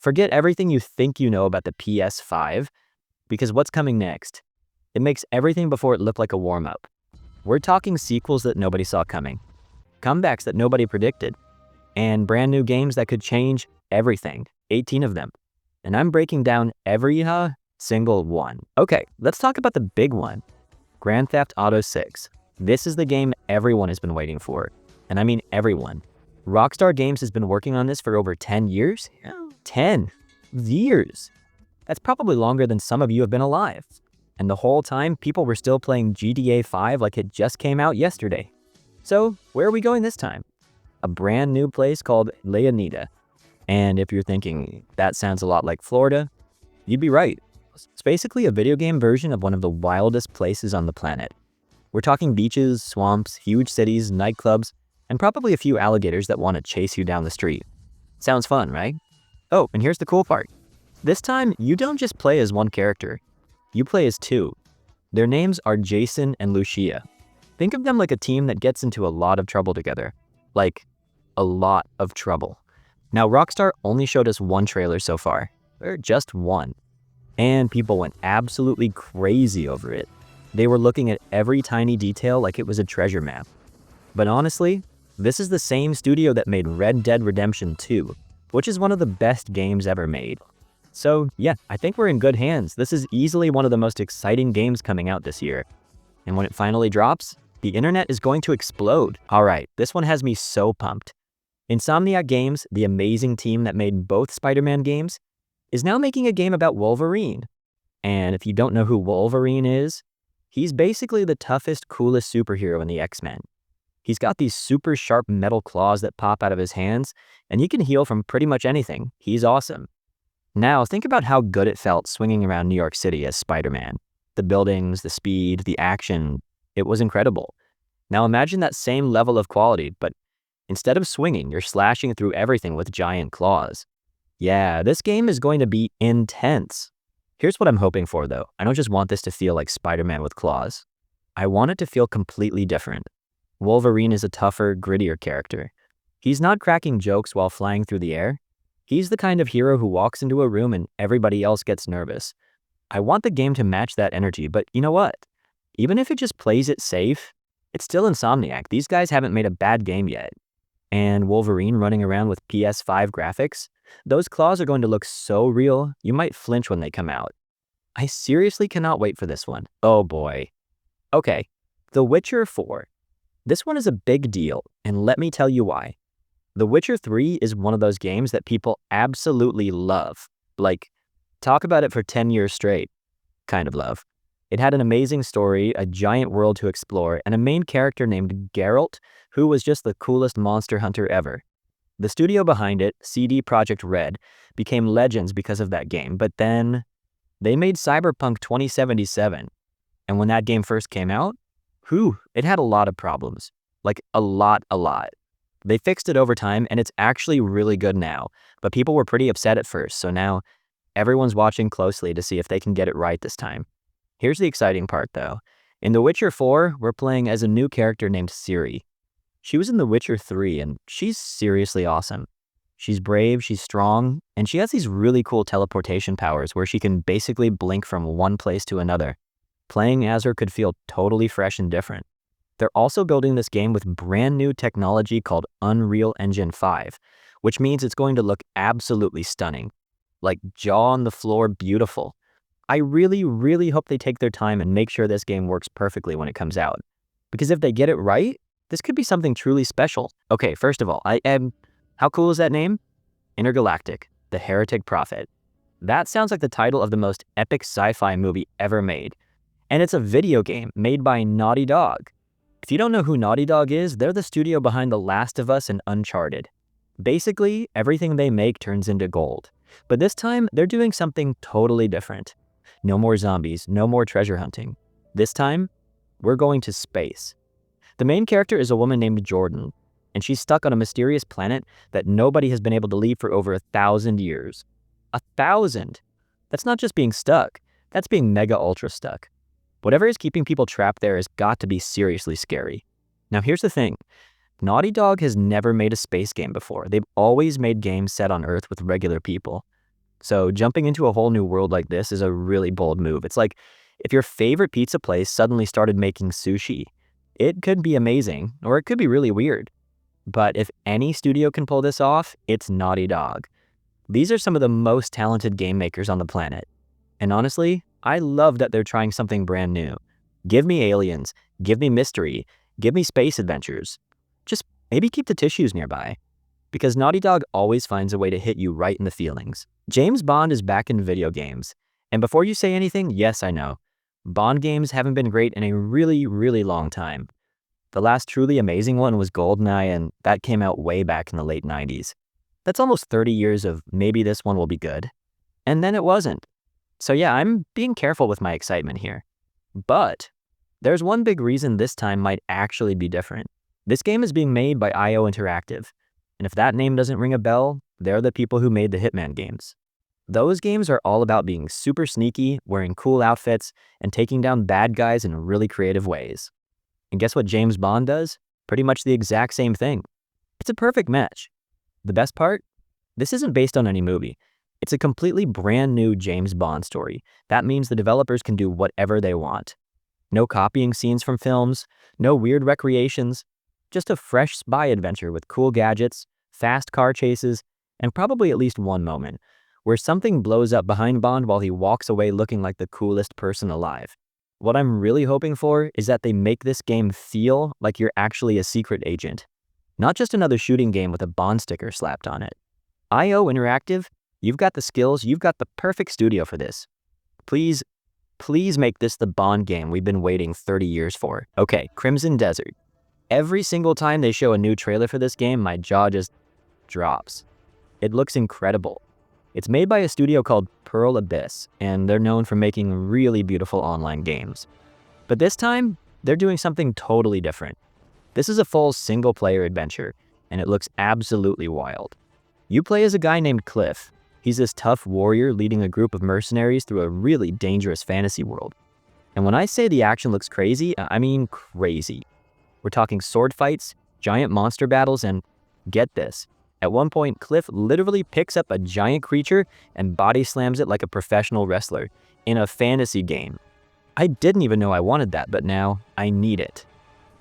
Forget everything you think you know about the PS5, because what's coming next? It makes everything before it look like a warm-up. We're talking sequels that nobody saw coming, comebacks that nobody predicted, and brand new games that could change everything, 18 of them. And I'm breaking down every single one. Okay, let's talk about the big one, Grand Theft Auto 6. This is the game everyone has been waiting for, and I mean everyone. Rockstar Games has been working on this for over 10 years? Yeah, 10 years. That's probably longer than some of you have been alive. And the whole time, people were still playing GTA 5 like it just came out yesterday. So, where are we going this time? A brand new place called Leonida. And if you're thinking, that sounds a lot like Florida, you'd be right. It's basically a video game version of one of the wildest places on the planet. We're talking beaches, swamps, huge cities, nightclubs, and probably a few alligators that want to chase you down the street. Sounds fun, right? Oh, and here's the cool part. This time, you don't just play as one character. You play as two. Their names are Jason and Lucia. Think of them like a team that gets into a lot of trouble together. Like, a lot of trouble. Now, Rockstar only showed us one trailer so far. Or just one. And people went absolutely crazy over it. They were looking at every tiny detail like it was a treasure map. But honestly, this is the same studio that made Red Dead Redemption 2, which is one of the best games ever made. So yeah, I think we're in good hands. This is easily one of the most exciting games coming out this year. And when it finally drops, the internet is going to explode. All right, this one has me so pumped. Insomniac Games, the amazing team that made both Spider-Man games, is now making a game about Wolverine. And if you don't know who Wolverine is, he's basically the toughest, coolest superhero in the X-Men. He's got these super sharp metal claws that pop out of his hands, and he can heal from pretty much anything. He's awesome. Now, think about how good it felt swinging around New York City as Spider-Man. The buildings, the speed, the action, it was incredible. Now imagine that same level of quality, but instead of swinging, you're slashing through everything with giant claws. Yeah, this game is going to be intense. Here's what I'm hoping for, though. I don't just want this to feel like Spider-Man with claws. I want it to feel completely different. Wolverine is a tougher, grittier character. He's not cracking jokes while flying through the air. He's the kind of hero who walks into a room and everybody else gets nervous. I want the game to match that energy, but you know what? Even if it just plays it safe, it's still Insomniac. These guys haven't made a bad game yet. And Wolverine running around with PS5 graphics, those claws are going to look so real, you might flinch when they come out. I seriously cannot wait for this one. Oh boy. Okay, The Witcher 4. This one is a big deal, and let me tell you why. The Witcher 3 is one of those games that people absolutely love. Like, talk about it for 10 years straight. Kind of love. It had an amazing story, a giant world to explore, and a main character named Geralt, who was just the coolest monster hunter ever. The studio behind it, CD Projekt Red, became legends because of that game, but then they made Cyberpunk 2077. And when that game first came out, it had a lot of problems. Like, a lot. They fixed it over time, and it's actually really good now, but people were pretty upset at first, so now everyone's watching closely to see if they can get it right this time. Here's the exciting part, though. In The Witcher 4, we're playing as a new character named Ciri. She was in The Witcher 3, and she's seriously awesome. She's brave, she's strong, and she has these really cool teleportation powers where she can basically blink from one place to another. Playing as her could feel totally fresh and different. They're also building this game with brand new technology called Unreal Engine 5, which means it's going to look absolutely stunning. Like, jaw on the floor beautiful. I really hope they take their time and make sure this game works perfectly when it comes out. Because if they get it right, this could be something truly special. Okay, first of all, how cool is that name? Intergalactic, the Heretic Prophet. That sounds like the title of the most epic sci-fi movie ever made. And it's a video game made by Naughty Dog. If you don't know who Naughty Dog is, they're the studio behind The Last of Us and Uncharted. Basically, everything they make turns into gold. But this time, they're doing something totally different. No more zombies, no more treasure hunting. This time, we're going to space. The main character is a woman named Jordan, and she's stuck on a mysterious planet that nobody has been able to leave for over 1,000 years. 1,000! That's not just being stuck, that's being mega ultra stuck. Whatever is keeping people trapped there has got to be seriously scary. Now here's the thing. Naughty Dog has never made a space game before. They've always made games set on Earth with regular people. So jumping into a whole new world like this is a really bold move. It's like if your favorite pizza place suddenly started making sushi. It could be amazing, or it could be really weird. But if any studio can pull this off, it's Naughty Dog. These are some of the most talented game makers on the planet. And honestly, I love that they're trying something brand new. Give me aliens, give me mystery, give me space adventures. Just maybe keep the tissues nearby. Because Naughty Dog always finds a way to hit you right in the feelings. James Bond is back in video games. And before you say anything, yes, I know. Bond games haven't been great in a really, really long time. The last truly amazing one was GoldenEye, and that came out way back in the late 90s. That's almost 30 years of maybe this one will be good. And then it wasn't. So yeah, I'm being careful with my excitement here. But there's one big reason this time might actually be different. This game is being made by IO Interactive. And if that name doesn't ring a bell, they're the people who made the Hitman games. Those games are all about being super sneaky, wearing cool outfits, and taking down bad guys in really creative ways. And guess what James Bond does? Pretty much the exact same thing. It's a perfect match. The best part? This isn't based on any movie. It's a completely brand new James Bond story. That means the developers can do whatever they want. No copying scenes from films, no weird recreations, just a fresh spy adventure with cool gadgets, fast car chases, and probably at least one moment where something blows up behind Bond while he walks away looking like the coolest person alive. What I'm really hoping for is that they make this game feel like you're actually a secret agent, not just another shooting game with a Bond sticker slapped on it. IO Interactive, you've got the skills, you've got the perfect studio for this. Please, please make this the Bond game we've been waiting 30 years for. Okay, Crimson Desert. Every single time they show a new trailer for this game, my jaw just drops. It looks incredible. It's made by a studio called Pearl Abyss, and they're known for making really beautiful online games. But this time, they're doing something totally different. This is a full single-player adventure, and it looks absolutely wild. You play as a guy named Cliff. He's this tough warrior leading a group of mercenaries through a really dangerous fantasy world. And when I say the action looks crazy, I mean crazy. We're talking sword fights, giant monster battles, and get this. At one point, Cliff literally picks up a giant creature and body slams it like a professional wrestler in a fantasy game. I didn't even know I wanted that, but now I need it.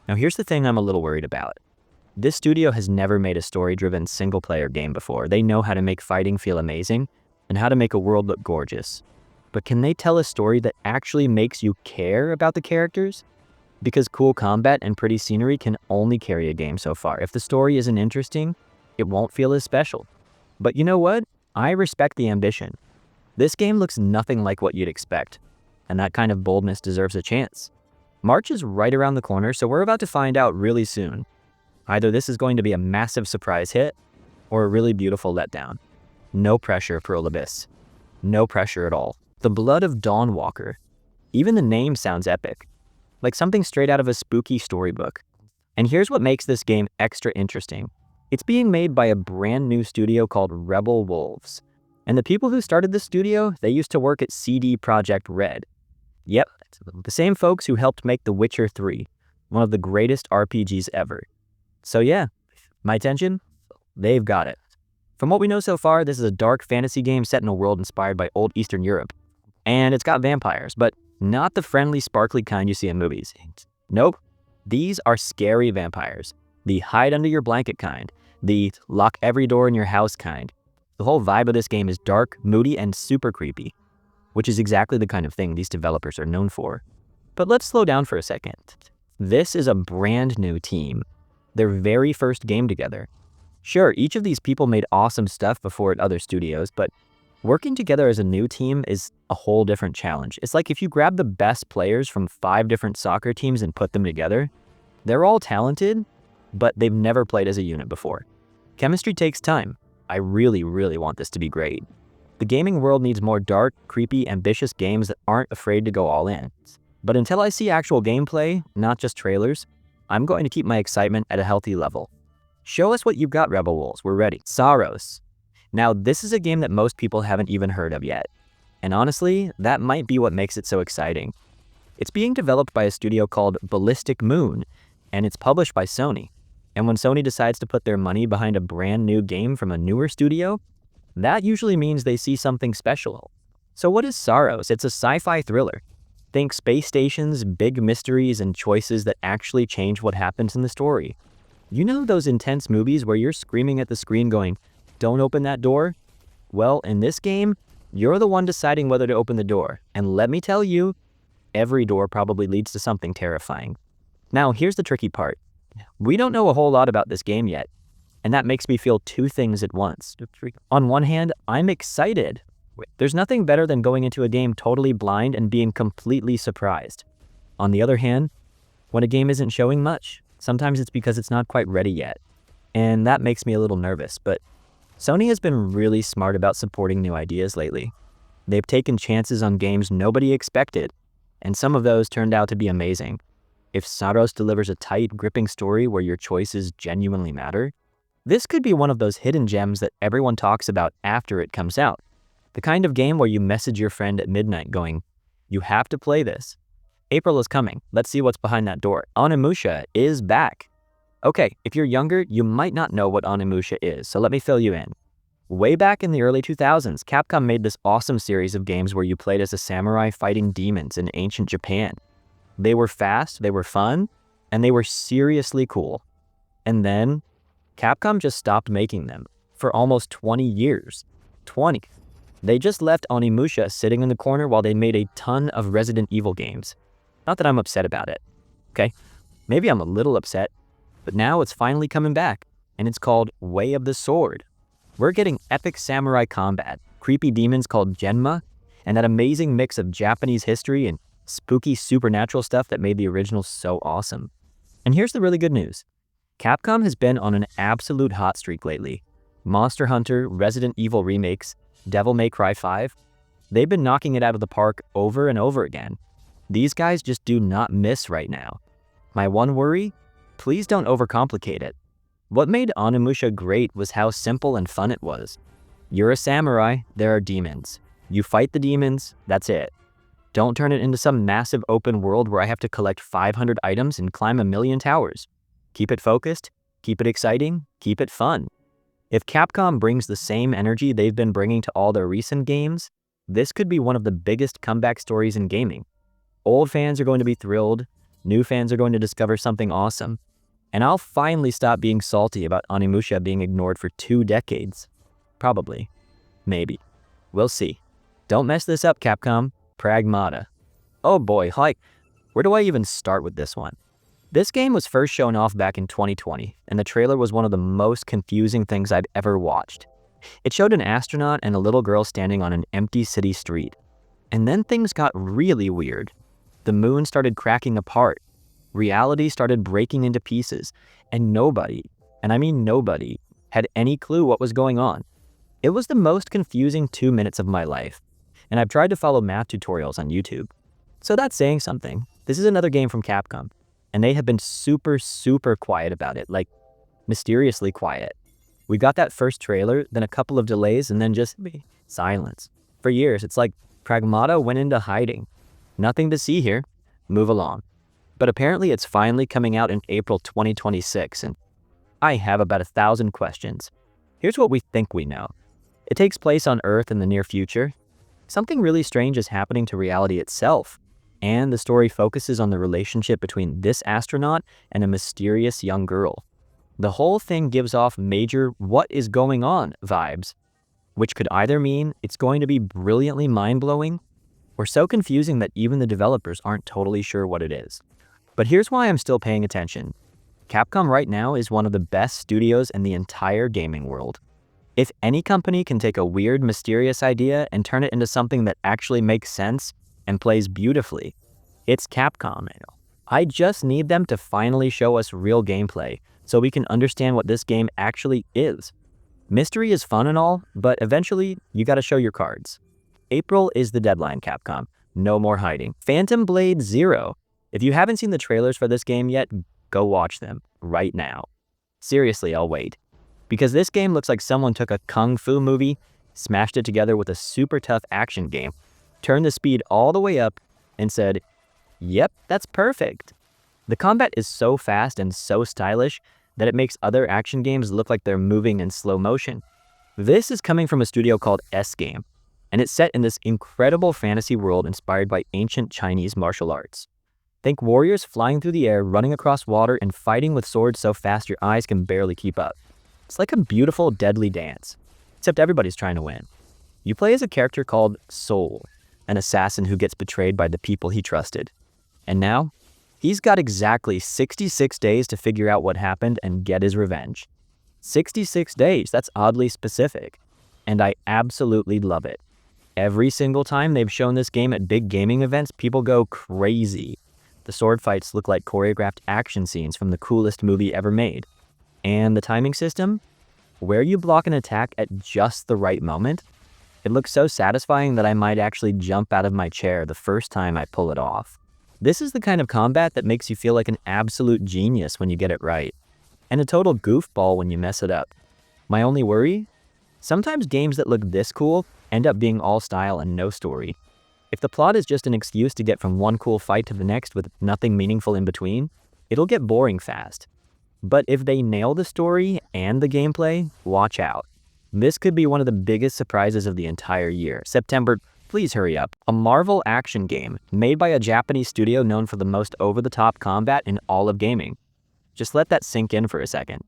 Now here's the thing I'm a little worried about. This studio has never made a story-driven single-player game before. They know how to make fighting feel amazing and how to make a world look gorgeous. But can they tell a story that actually makes you care about the characters? Because cool combat and pretty scenery can only carry a game so far. If the story isn't interesting, it won't feel as special. But you know what? I respect the ambition. This game looks nothing like what you'd expect, and that kind of boldness deserves a chance. March is right around the corner, so we're about to find out really soon. Either this is going to be a massive surprise hit, or a really beautiful letdown. No pressure, Pearl Abyss. No pressure at all. The Blood of Dawnwalker. Even the name sounds epic, like something straight out of a spooky storybook. And here's what makes this game extra interesting. It's being made by a brand new studio called Rebel Wolves. And the people who started this studio, they used to work at CD Projekt Red. Yep, the same folks who helped make The Witcher 3, one of the greatest RPGs ever. So yeah, my attention, they've got it. From what we know so far, this is a dark fantasy game set in a world inspired by old Eastern Europe. And it's got vampires, but not the friendly, sparkly kind you see in movies. Nope, these are scary vampires. The hide under your blanket kind. The lock every door in your house kind. The whole vibe of this game is dark, moody, and super creepy, which is exactly the kind of thing these developers are known for. But let's slow down for a second. This is a brand new team. Their very first game together. Sure, each of these people made awesome stuff before at other studios, but working together as a new team is a whole different challenge. It's like if you grab the best players from 5 different soccer teams and put them together. They're all talented, but they've never played as a unit before. Chemistry takes time. I really, really want this to be great. The gaming world needs more dark, creepy, ambitious games that aren't afraid to go all in. But until I see actual gameplay, not just trailers, I'm going to keep my excitement at a healthy level. Show us what you've got, Rebel Wolves. We're ready. Saros. Now, this is a game that most people haven't even heard of yet. And honestly, that might be what makes it so exciting. It's being developed by a studio called Ballistic Moon, and it's published by Sony. And when Sony decides to put their money behind a brand new game from a newer studio, That usually means they see something special. So what is Saros? It's a sci-fi thriller. Think space stations, big mysteries, and choices that actually change what happens in the story. You know those intense movies where you're screaming at the screen going, "Don't open that door"? Well, in this game, you're the one deciding whether to open the door. And let me tell you, every door probably leads to something terrifying. Now, here's the tricky part. We don't know a whole lot about this game yet, and that makes me feel two things at once. On one hand, I'm excited. There's nothing better than going into a game totally blind and being completely surprised. On the other hand, when a game isn't showing much, sometimes it's because it's not quite ready yet, and that makes me a little nervous, but Sony has been really smart about supporting new ideas lately. They've taken chances on games nobody expected, and some of those turned out to be amazing. If Saros delivers a tight, gripping story where your choices genuinely matter, this could be one of those hidden gems that everyone talks about after it comes out. The kind of game where you message your friend at midnight going, "You have to play this. April is coming. Let's see what's behind that door. Onimusha is back." Okay, if you're younger, you might not know what Onimusha is, so let me fill you in. Way back in the early 2000s, Capcom made this awesome series of games where you played as a samurai fighting demons in ancient Japan. They were fast, they were fun, and they were seriously cool. And then, Capcom just stopped making them for almost 20 years. 20. They just left Onimusha sitting in the corner while they made a ton of Resident Evil games. Not that I'm upset about it, okay? Maybe I'm a little upset, but now it's finally coming back, and it's called Way of the Sword. We're getting epic samurai combat, creepy demons called Genma, and that amazing mix of Japanese history and spooky supernatural stuff that made the original so awesome. And here's the really good news. Capcom has been on an absolute hot streak lately. Monster Hunter, Resident Evil remakes, Devil May Cry 5, they've been knocking it out of the park over and over again. These guys just do not miss right now. My one worry? Please don't overcomplicate it. What made Onimusha great was how simple and fun it was. You're a samurai, there are demons. You fight the demons, that's it. Don't turn it into some massive open world where I have to collect 500 items and climb a million towers. Keep it focused, keep it exciting, keep it fun. If Capcom brings the same energy they've been bringing to all their recent games, this could be one of the biggest comeback stories in gaming. Old fans are going to be thrilled, new fans are going to discover something awesome, and I'll finally stop being salty about Onimusha being ignored for 2 decades. Probably. Maybe. We'll see. Don't mess this up, Capcom. Pragmata. Oh boy, where do I even start with this one? This game was first shown off back in 2020, and the trailer was one of the most confusing things I've ever watched. It showed an astronaut and a little girl standing on an empty city street. And then things got really weird. The moon started cracking apart. Reality started breaking into pieces, and nobody, and I mean nobody, had any clue what was going on. It was the most confusing 2 minutes of my life, and I've tried to follow math tutorials on YouTube. So that's saying something. This is another game from Capcom, and they have been super quiet about it, like mysteriously quiet. We got that first trailer, then a couple of delays, and then just silence. For years, it's like Pragmata went into hiding. Nothing to see here. Move along. But apparently it's finally coming out in April 2026, and I have about 1,000 questions. Here's what we think we know. It takes place on Earth in the near future. Something really strange is happening to reality itself, and the story focuses on the relationship between this astronaut and a mysterious young girl. The whole thing gives off major "what is going on" vibes, which could either mean it's going to be brilliantly mind-blowing or so confusing that even the developers aren't totally sure what it is. But here's why I'm still paying attention. Capcom right now is one of the best studios in the entire gaming world. If any company can take a weird, mysterious idea and turn it into something that actually makes sense and plays beautifully, it's Capcom. I just need them to finally show us real gameplay so we can understand what this game actually is. Mystery is fun and all, but eventually you gotta show your cards. April is the deadline, Capcom. No more hiding. Phantom Blade Zero. If you haven't seen the trailers for this game yet, go watch them right now. Seriously, I'll wait. Because this game looks like someone took a kung fu movie, smashed it together with a super tough action game, turned the speed all the way up, and said, "Yep, that's perfect." The combat is so fast and so stylish that it makes other action games look like they're moving in slow motion. This is coming from a studio called S-Game, and it's set in this incredible fantasy world inspired by ancient Chinese martial arts. Think warriors flying through the air, running across water, and fighting with swords so fast your eyes can barely keep up. It's like a beautiful, deadly dance, except everybody's trying to win. You play as a character called Soul, an assassin who gets betrayed by the people he trusted. And now, he's got exactly 66 days to figure out what happened and get his revenge. 66 days, that's oddly specific. And I absolutely love it. Every single time they've shown this game at big gaming events, people go crazy. The sword fights look like choreographed action scenes from the coolest movie ever made. And the timing system? Where you block an attack at just the right moment? It looks so satisfying that I might actually jump out of my chair the first time I pull it off. This is the kind of combat that makes you feel like an absolute genius when you get it right, and a total goofball when you mess it up. My only worry? Sometimes games that look this cool end up being all style and no story. If the plot is just an excuse to get from one cool fight to the next with nothing meaningful in between, it'll get boring fast. But if they nail the story and the gameplay, watch out. This could be one of the biggest surprises of the entire year. September, please hurry up. A Marvel action game made by a Japanese studio known for the most over-the-top combat in all of gaming. Just let that sink in for a second.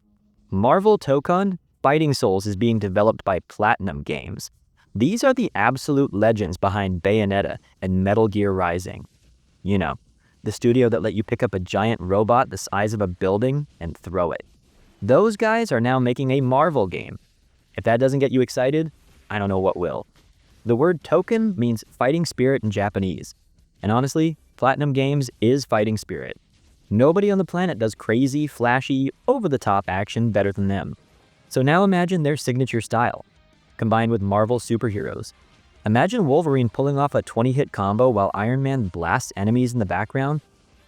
Marvel Tōkon Fighting Souls is being developed by Platinum Games. These are the absolute legends behind Bayonetta and Metal Gear Rising. You know, the studio that let you pick up a giant robot the size of a building and throw it. Those guys are now making a Marvel game. If that doesn't get you excited, I don't know what will. The word Tōkon means fighting spirit in Japanese. And honestly, Platinum Games is fighting spirit. Nobody on the planet does crazy, flashy, over-the-top action better than them. So now imagine their signature style, combined with Marvel superheroes. Imagine Wolverine pulling off a 20-hit combo while Iron Man blasts enemies in the background,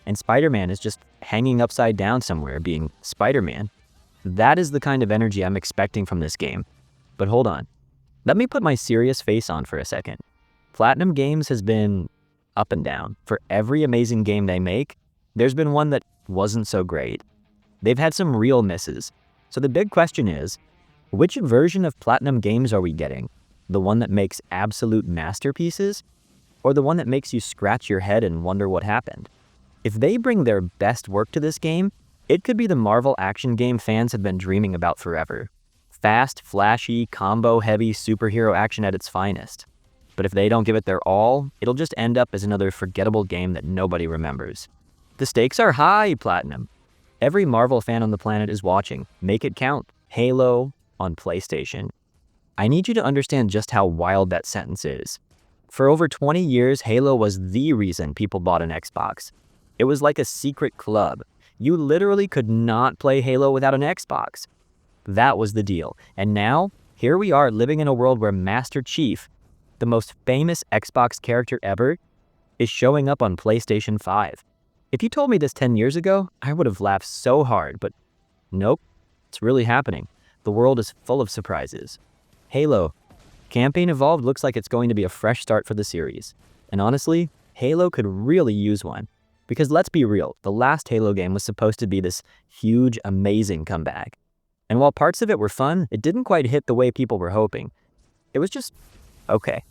and Spider-Man is just hanging upside down somewhere being Spider-Man. That is the kind of energy I'm expecting from this game. But hold on. Let me put my serious face on for a second. Platinum Games has been up and down. For every amazing game they make, there's been one that wasn't so great. They've had some real misses. So the big question is, which version of Platinum Games are we getting? The one that makes absolute masterpieces? Or the one that makes you scratch your head and wonder what happened? If they bring their best work to this game, it could be the Marvel action game fans have been dreaming about forever. Fast, flashy, combo-heavy superhero action at its finest. But if they don't give it their all, it'll just end up as another forgettable game that nobody remembers. The stakes are high, Platinum. Every Marvel fan on the planet is watching. Make it count. Halo on PlayStation. I need you to understand just how wild that sentence is. For over 20 years, Halo was the reason people bought an Xbox. It was like a secret club. You literally could not play Halo without an Xbox. That was the deal. And now, here we are living in a world where Master Chief, the most famous Xbox character ever, is showing up on PlayStation 5. If you told me this 10 years ago, I would have laughed so hard, but nope, it's really happening. The world is full of surprises. Halo. Campaign Evolved looks like it's going to be a fresh start for the series. And honestly, Halo could really use one. Because let's be real, the last Halo game was supposed to be this huge, amazing comeback. And while parts of it were fun, it didn't quite hit the way people were hoping. It was just okay.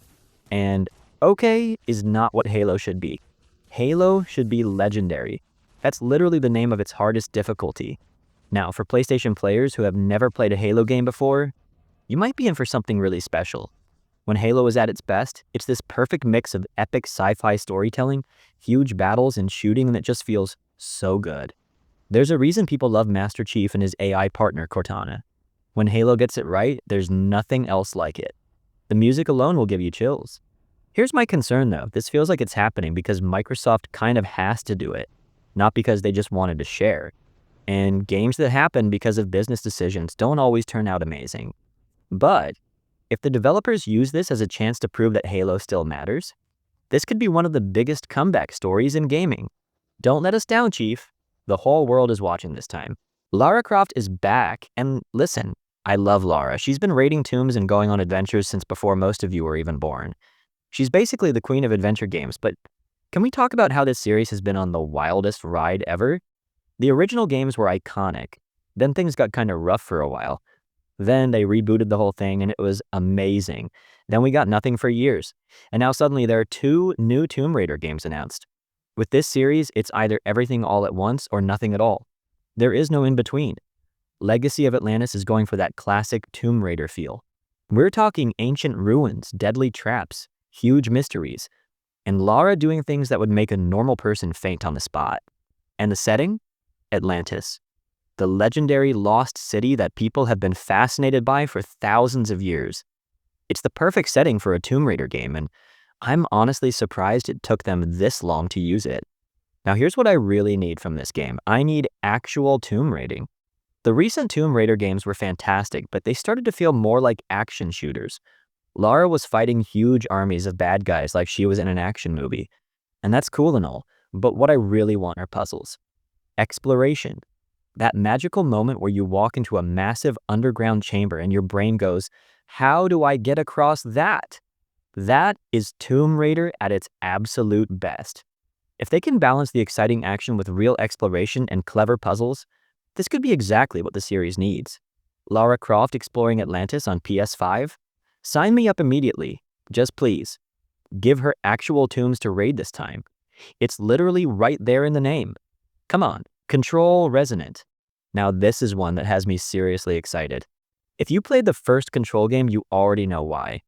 And okay is not what Halo should be. Halo should be legendary. That's literally the name of its hardest difficulty. Now, for PlayStation players who have never played a Halo game before, you might be in for something really special. When Halo is at its best, it's this perfect mix of epic sci-fi storytelling, huge battles, and shooting that just feels so good. There's a reason people love Master Chief and his AI partner, Cortana. When Halo gets it right, there's nothing else like it. The music alone will give you chills. Here's my concern though, this feels like it's happening because Microsoft kind of has to do it, not because they just wanted to share. And games that happen because of business decisions don't always turn out amazing. But if the developers use this as a chance to prove that Halo still matters, this could be one of the biggest comeback stories in gaming. Don't let us down, Chief. The whole world is watching this time. Lara Croft is back, and listen, I love Lara. She's been raiding tombs and going on adventures since before most of you were even born. She's basically the queen of adventure games, but can we talk about how this series has been on the wildest ride ever? The original games were iconic. Then things got kind of rough for a while. Then they rebooted the whole thing and it was amazing. Then we got nothing for years. And now suddenly there are 2 new Tomb Raider games announced. With this series, it's either everything all at once or nothing at all. There is no in between. Legacy of Atlantis is going for that classic Tomb Raider feel. We're talking ancient ruins, deadly traps, huge mysteries, and Lara doing things that would make a normal person faint on the spot. And the setting? Atlantis. The legendary lost city that people have been fascinated by for thousands of years. It's the perfect setting for a Tomb Raider game, and I'm honestly surprised it took them this long to use it. Now here's what I really need from this game. I need actual tomb raiding. The recent Tomb Raider games were fantastic, but they started to feel more like action shooters. Lara was fighting huge armies of bad guys like she was in an action movie. And that's cool and all, but what I really want are puzzles. Exploration. That magical moment where you walk into a massive underground chamber and your brain goes, how do I get across that? That is Tomb Raider at its absolute best. If they can balance the exciting action with real exploration and clever puzzles, this could be exactly what the series needs. Lara Croft exploring Atlantis on PS5? Sign me up immediately. Just please. Give her actual tombs to raid this time. It's literally right there in the name. Come on, Control Resonant. Now this is one that has me seriously excited. If you played the first Control game, you already know why.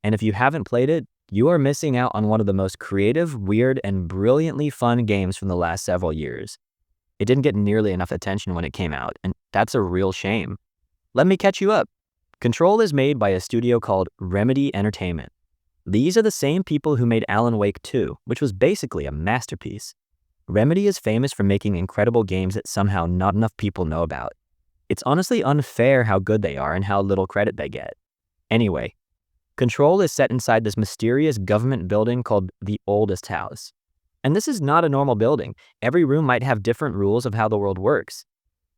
And if you haven't played it, you are missing out on one of the most creative, weird, and brilliantly fun games from the last several years. It didn't get nearly enough attention when it came out, and that's a real shame. Let me catch you up. Control is made by a studio called Remedy Entertainment. These are the same people who made Alan Wake 2, which was basically a masterpiece. Remedy is famous for making incredible games that somehow not enough people know about. It's honestly unfair how good they are and how little credit they get. Anyway, Control is set inside this mysterious government building called the Oldest House. And this is not a normal building. Every room might have different rules of how the world works.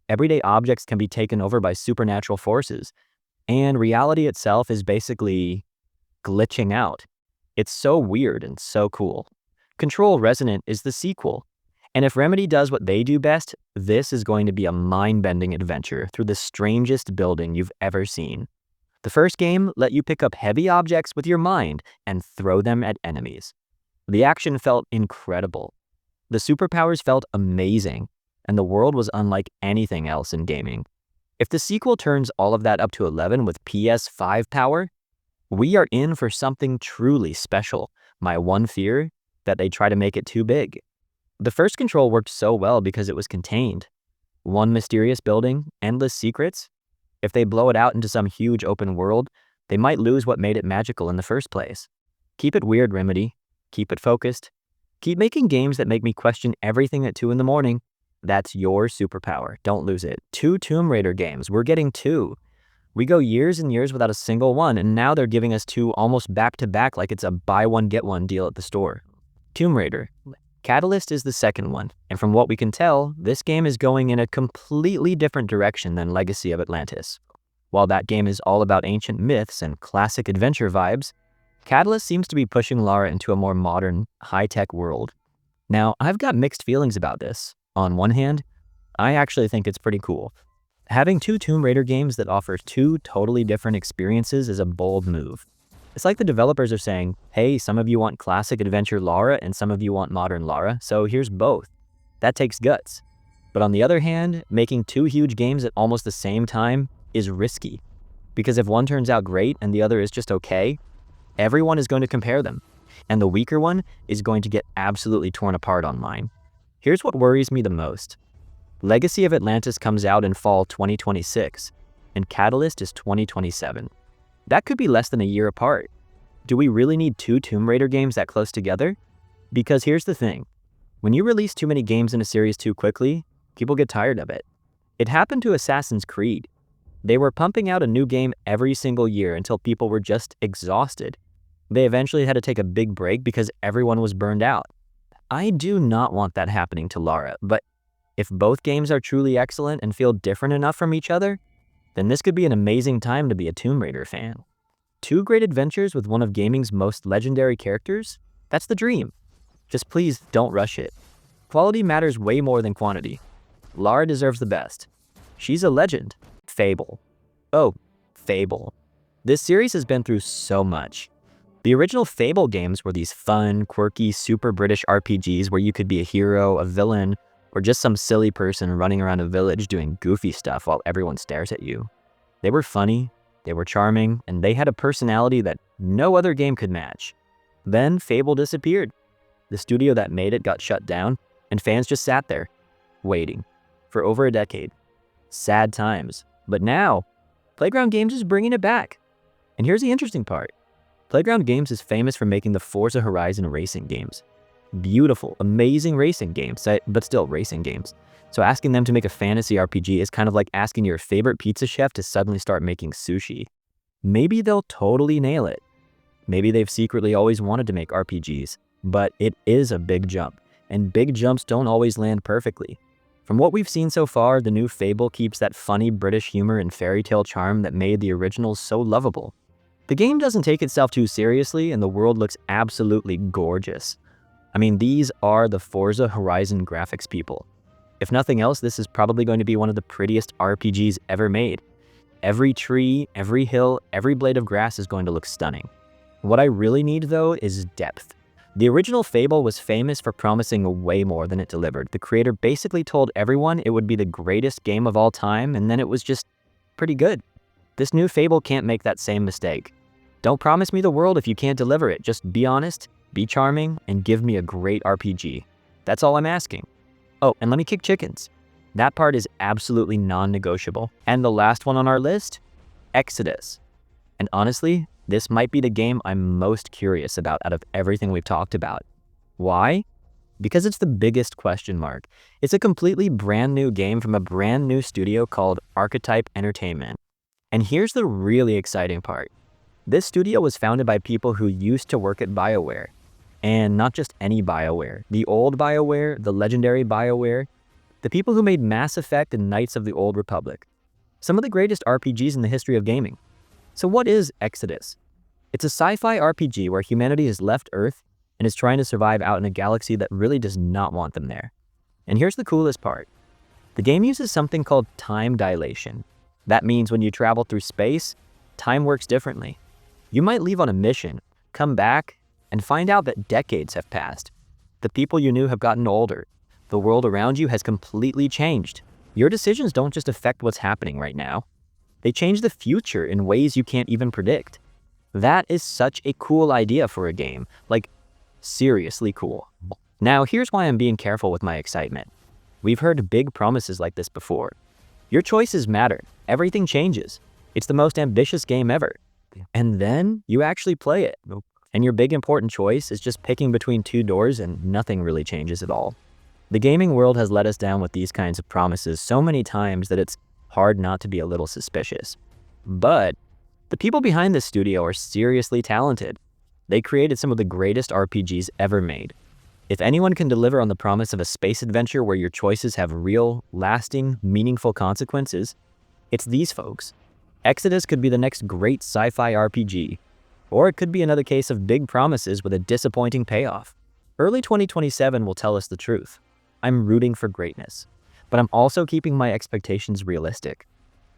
Everyday objects can be taken over by supernatural forces, and reality itself is basically glitching out. It's so weird and so cool. Control Resonant is the sequel. And if Remedy does what they do best, this is going to be a mind-bending adventure through the strangest building you've ever seen. The first game let you pick up heavy objects with your mind and throw them at enemies. The action felt incredible. The superpowers felt amazing, and the world was unlike anything else in gaming. If the sequel turns all of that up to 11 with PS5 power, we are in for something truly special. My one fear, that they try to make it too big. The first Control worked so well because it was contained. One mysterious building, endless secrets. If they blow it out into some huge open world, they might lose what made it magical in the first place. Keep it weird, Remedy. Keep it focused. Keep making games that make me question everything at 2 in the morning. That's your superpower. Don't lose it. 2 Tomb Raider games. We're getting 2. We go years and years without a single one, and now they're giving us 2 almost back-to-back like it's a buy one, get one deal at the store. Tomb Raider. Catalyst is the second one, and from what we can tell, this game is going in a completely different direction than Legacy of Atlantis. While that game is all about ancient myths and classic adventure vibes, Catalyst seems to be pushing Lara into a more modern, high-tech world. Now, I've got mixed feelings about this. On one hand, I actually think it's pretty cool. Having 2 Tomb Raider games that offer 2 totally different experiences is a bold move. It's like the developers are saying, hey, some of you want classic adventure Lara and some of you want modern Lara, so here's both. That takes guts. But on the other hand, making 2 huge games at almost the same time is risky. Because if one turns out great and the other is just okay, everyone is going to compare them. And the weaker one is going to get absolutely torn apart online. Here's what worries me the most. Legacy of Atlantis comes out in fall 2026, and Catalyst is 2027. That could be less than a year apart. Do we really need 2 Tomb Raider games that close together? Because here's the thing. When you release too many games in a series too quickly, people get tired of it. It happened to Assassin's Creed. They were pumping out a new game every single year until people were just exhausted. They eventually had to take a big break because everyone was burned out. I do not want that happening to Lara, but if both games are truly excellent and feel different enough from each other, then this could be an amazing time to be a Tomb Raider fan. 2 great adventures with one of gaming's most legendary characters? That's the dream. Just please don't rush it. Quality matters way more than quantity. Lara deserves the best. She's a legend. Fable. Oh, Fable. This series has been through so much. The original Fable games were these fun, quirky, super British RPGs where you could be a hero, a villain, or just some silly person running around a village doing goofy stuff while everyone stares at you. They were funny, they were charming, and they had a personality that no other game could match. Then Fable disappeared. The studio that made it got shut down, and fans just sat there, waiting, for over a decade. Sad times. But now, Playground Games is bringing it back. And here's the interesting part. Playground Games is famous for making the Forza Horizon racing games. Beautiful, amazing racing games, but still racing games. So asking them to make a fantasy RPG is kind of like asking your favorite pizza chef to suddenly start making sushi. Maybe they'll totally nail it. Maybe they've secretly always wanted to make RPGs, but it is a big jump, and big jumps don't always land perfectly. From what we've seen so far, the new Fable keeps that funny British humor and fairy tale charm that made the originals so lovable. The game doesn't take itself too seriously, and the world looks absolutely gorgeous. I mean, these are the Forza Horizon graphics people. If nothing else, this is probably going to be one of the prettiest RPGs ever made. Every tree, every hill, every blade of grass is going to look stunning. What I really need, though, is depth. The original Fable was famous for promising way more than it delivered. The creator basically told everyone it would be the greatest game of all time, and then it was just pretty good. This new Fable can't make that same mistake. Don't promise me the world if you can't deliver it. Just be honest, be charming, and give me a great RPG. That's all I'm asking. Oh, and let me kick chickens. That part is absolutely non-negotiable. And the last one on our list, Exodus. And honestly, this might be the game I'm most curious about out of everything we've talked about. Why? Because it's the biggest question mark. It's a completely brand new game from a brand new studio called Archetype Entertainment. And here's the really exciting part. This studio was founded by people who used to work at BioWare. And not just any BioWare. The old BioWare, the legendary BioWare, the people who made Mass Effect and Knights of the Old Republic. Some of the greatest RPGs in the history of gaming. So what is Exodus? It's a sci-fi RPG where humanity has left Earth and is trying to survive out in a galaxy that really does not want them there. And here's the coolest part. The game uses something called time dilation. That means when you travel through space, time works differently. You might leave on a mission, come back, and find out that decades have passed. The people you knew have gotten older. The world around you has completely changed. Your decisions don't just affect what's happening right now. They change the future in ways you can't even predict. That is such a cool idea for a game. Like, seriously cool. Now, here's why I'm being careful with my excitement. We've heard big promises like this before. Your choices matter. Everything changes. It's the most ambitious game ever. And then you actually play it. And your big important choice is just picking between two doors and nothing really changes at all. The gaming world has let us down with these kinds of promises so many times that it's hard not to be a little suspicious. But the people behind this studio are seriously talented. They created some of the greatest RPGs ever made. If anyone can deliver on the promise of a space adventure where your choices have real, lasting, meaningful consequences, it's these folks. Exodus could be the next great sci-fi RPG. Or it could be another case of big promises with a disappointing payoff. Early 2027 will tell us the truth. I'm rooting for greatness, but I'm also keeping my expectations realistic.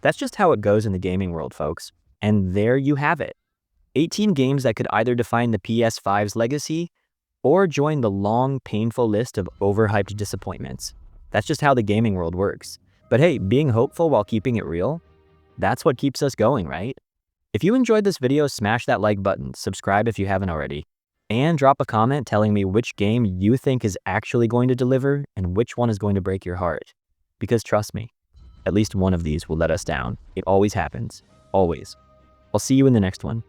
That's just how it goes in the gaming world, folks. And there you have it. 18 games that could either define the PS5's legacy or join the long, painful list of overhyped disappointments. That's just how the gaming world works. But hey, being hopeful while keeping it real, that's what keeps us going, right? If you enjoyed this video, smash that like button, subscribe if you haven't already, and drop a comment telling me which game you think is actually going to deliver and which one is going to break your heart. Because trust me, at least one of these will let us down. It always happens. Always. I'll see you in the next one.